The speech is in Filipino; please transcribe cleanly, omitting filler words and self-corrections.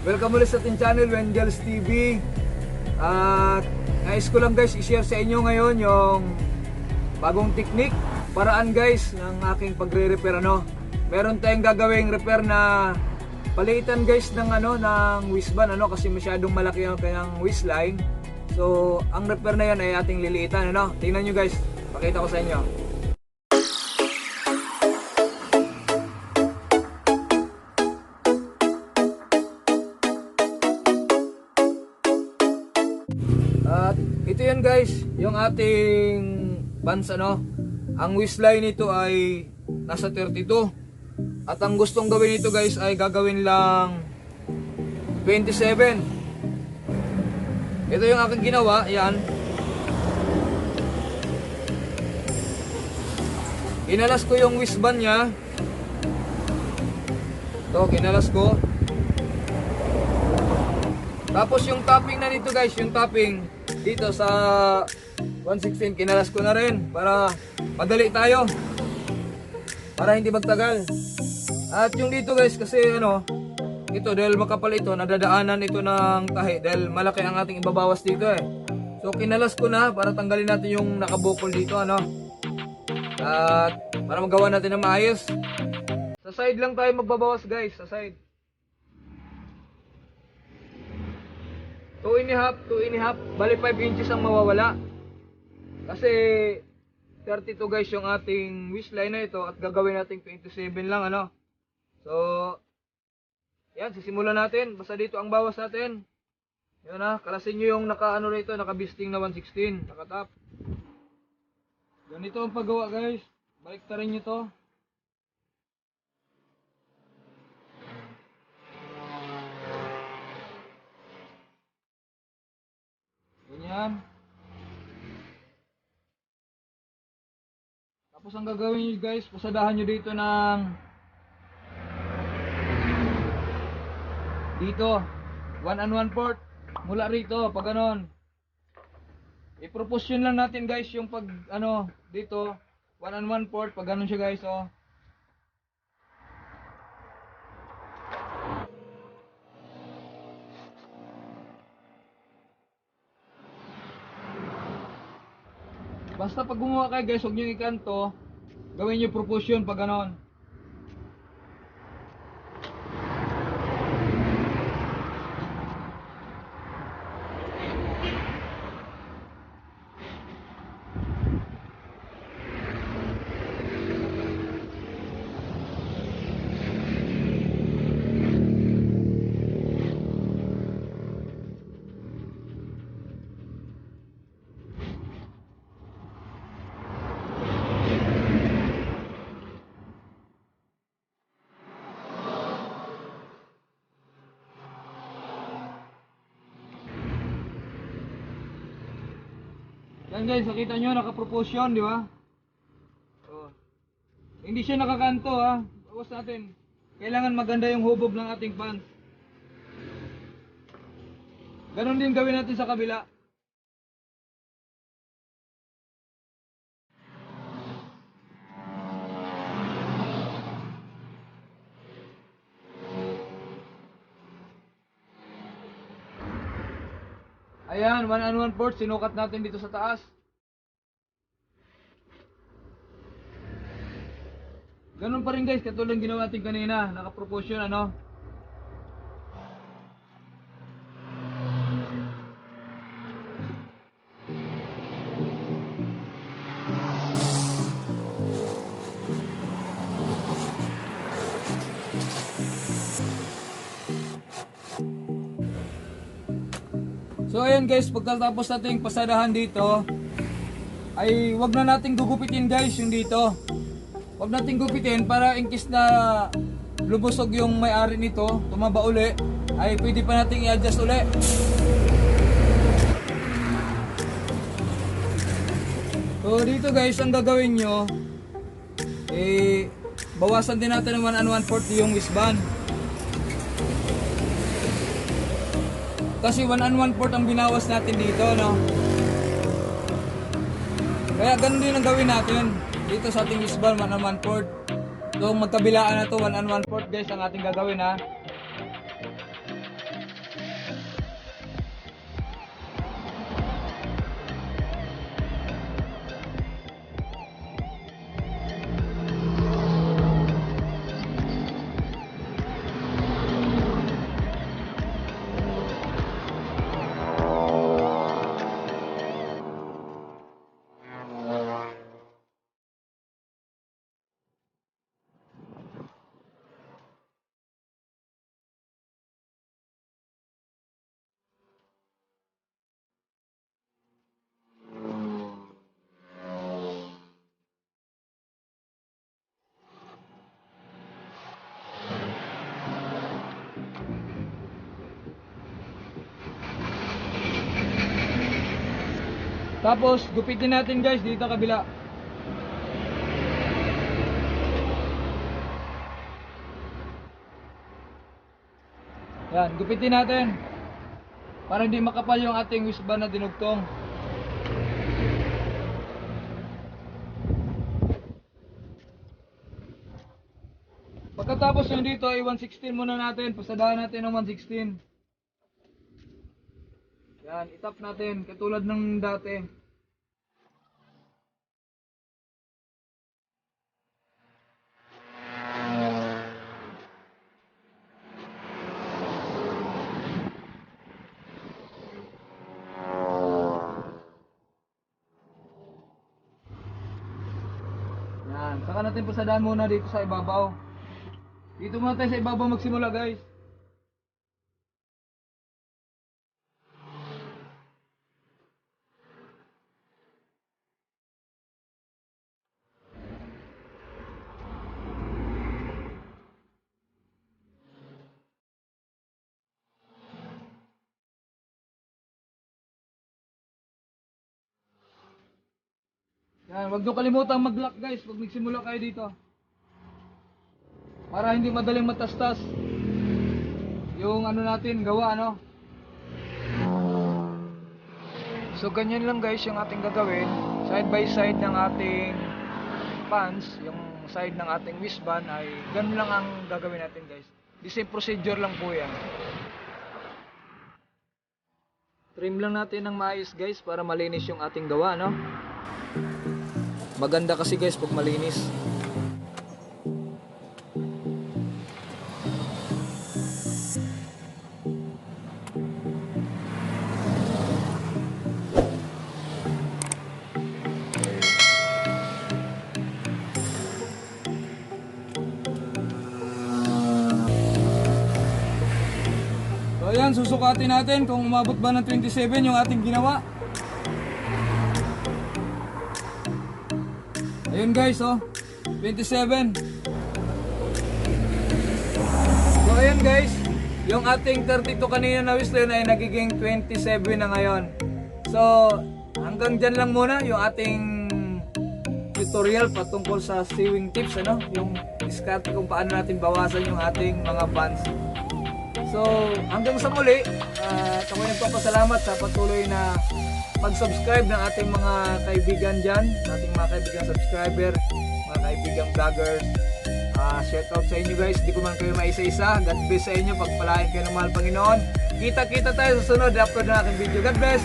Welcome ulit sa ating channel, Wengels TV. At nais ko lang guys i-share sa inyo ngayon yung bagong technique, paraan guys ng aking pagre-repair Meron tayong gagawing repair na palitan guys ng ng wisban kasi masyadong malaki ang kanyang wisline. So ang repair na yan ay ating liliitan Tingnan nyo guys, pakita ko sa inyo. At ito yan guys, yung ating pants Ang waistline nito ay nasa 32. At ang gustong gawin nito guys ay gagawin lang 27. Ito yung aking ginawa, yan. Inalas ko yung waistband niya. Ito, kinalas ko. Tapos yung topping na nito guys, yung topping dito sa 116 kinalas ko na rin para madali tayo, para hindi magtagal. At yung dito guys kasi ito dahil makapal ito, nadadaanan ito ng tahi dahil malaki ang ating ibabawas dito So kinalas ko na para tanggalin natin yung nakabukol dito At para magawa natin ng maayos. Sa side lang tayo magbabawas guys, sa side. 2.5, bali 5 inches ang mawawala. Kasi 32 guys yung ating waistline na ito at gagawin natin 27 lang So yan, sisimulan natin. Basta dito ang bawas natin. Yan kalasin nyo yung naka nakabisting na 116, nakatap. Ganito ang paggawa guys. Baliktarin nyo to. Ganyan. Tapos ang gagawin nyo guys, pasadahan nyo dito ng dito 1 1/4 mula rito pag ganon. I-proportion lang natin guys yung pag dito 1 1/4 pag ganon siya guys Basta pag gumawa kayo guys, huwag nyo ikanto, gawin nyo proportion pag ganon. Yan guys, nakita nyo, naka-proportion, di ba? Hindi siya nakakanto Bawas natin. Kailangan maganda yung hubog ng ating pants. Ganon din gawin natin sa kabila. Ayan, 1 1/4 sinukat natin dito sa taas. Ganun pa rin guys, katulad ginawa natin kanina, naka-proportion So ayan guys, pagkatapos nating pasadahan dito, ay wag na nating gugupitin guys yung dito. Wag nating gupitin para in case na lubusog yung may-ari nito, tumaba uli, ay pwede pa nating i-adjust uli. So dito guys, ang gagawin nyo, bawasan din natin ng 1 1/4 yung waistband. Kasi 1 1/4 ang binawas natin dito Kaya ganun din ang gawin natin dito sa ating waistband, 1 1/4. So magkabilaan na to, 1 1/4 guys ang ating gagawin Tapos gupitin natin guys dito kabila. Yan, gupitin natin para hindi makapal yung ating wishbone na dinugtong. Pagkatapos yung dito ay 116 muna natin, pasadahan natin ng 116. Yan, itap natin katulad ng dati. Yan, saka natin pasadahan muna dito sa ibabaw. Dito muna tayo sa ibabaw magsimula guys. Yan, wag niyo kalimutang mag-lock guys pag nagsimula kayo dito. Para hindi madaling matastas yung ano natin gawa, ano. So ganyan lang guys yung ating gagawin. Side by side ng ating pants, yung side ng ating wishband ay ganun lang ang gagawin natin guys. The same procedure lang po yan. Trim lang natin ng maayos guys para malinis yung ating gawa, no. Maganda kasi guys pag malinis. So ayan, susukatin natin kung umabot ba ng 27 yung ating ginawa. Ayun guys, oh, 27. So ayun guys, yung ating 32 kanina na wishbone ay nagiging 27 na ngayon. So hanggang dyan lang muna yung ating tutorial patungkol sa sewing tips, ano, yung diskarte kung paano natin bawasan yung ating mga bands. So hanggang sa muli, ako nagpapasalamat sa patuloy na pag-subscribe ng ating mga kaibigan dyan, ating mga kaibigan subscriber, mga kaibigan vloggers. Shout out sa inyo guys, di ko man kayo maisa-isa. God bless sa inyo, pagpalain kayo ng mahal Panginoon. Kita-kita tayo sa sunod, upload na aking video. God bless!